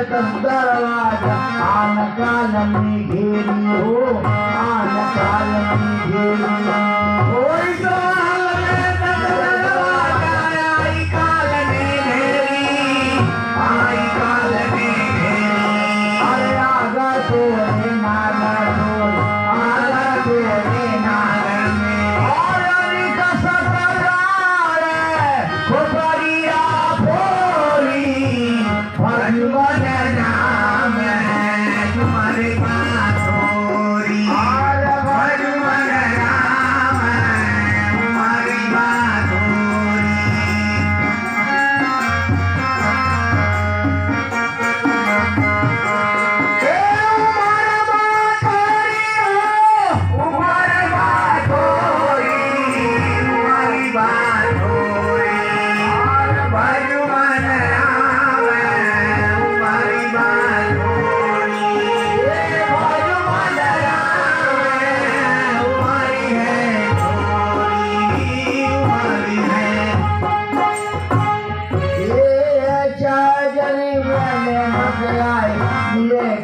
दरवाजा आन काल में घेरी हो, आन काल में घेरी कोई तो दरवाजा आई काल में घेरी, आई काल में घेरी। अरे आगा तो रे नागर डोल, आगा तो रे नागर में और अनिका सतरार खोपरिया फोरी भगवान नाम है तुम्हारे बातोरी और भगवान नाम है तुम्हारी बातोरी।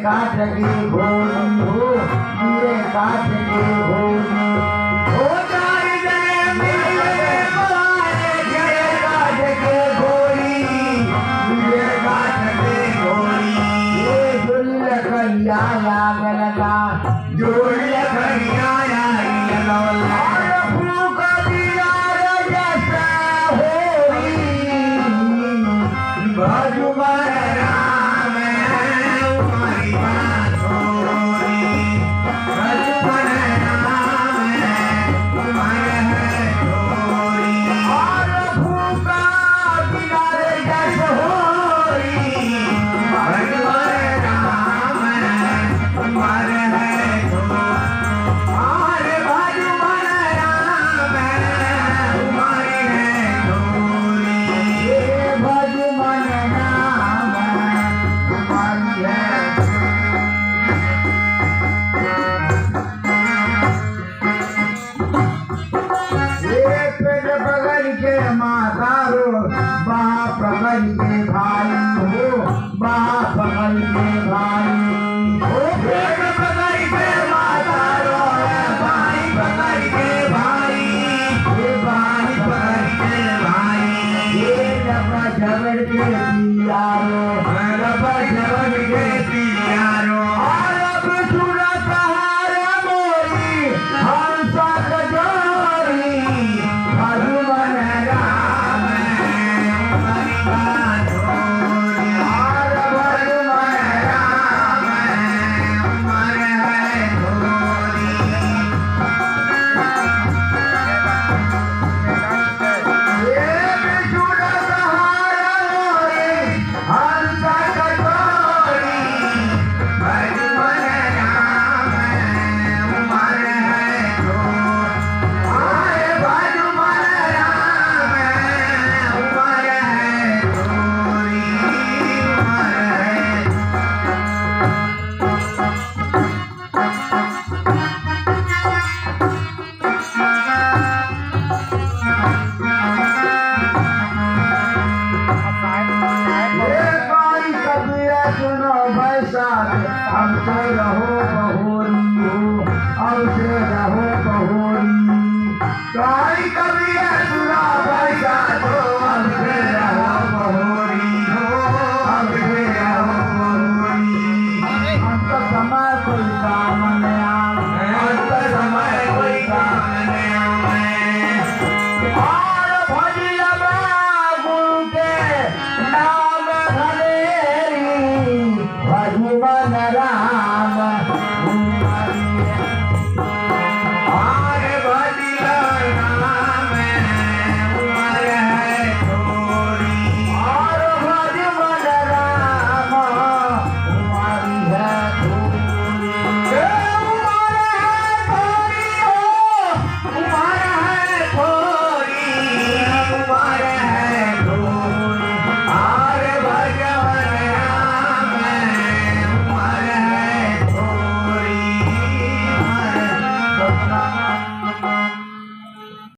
काट के भोली हो, ये काट के भोली हो जाए जने मिले बारे ये काट के भोली, ये काट के भोली। ये जुल करिया लाग लगा, जुल करिया लाग लगा और फूक दिया जैसा होरी भगवान राम तुम्हारी बातोरी, भगवान राम तुम्हारे है चोरी और भूखा किनारे जैसे होरी भगवान राम तुम्हारे है चोरी और भगवान राम तुम्हारी है चोरी। ये भगवान राम तुम्हारी है। पकड़ के माता रो बाप पकड़ के भाई हो, बाप पकड़ के भाई हो, पेट पकड़ के माता रो भाई पकड़ के भाई, ये भाई पकड़ के भाई, ये डब्बा झगड़ के दिया रो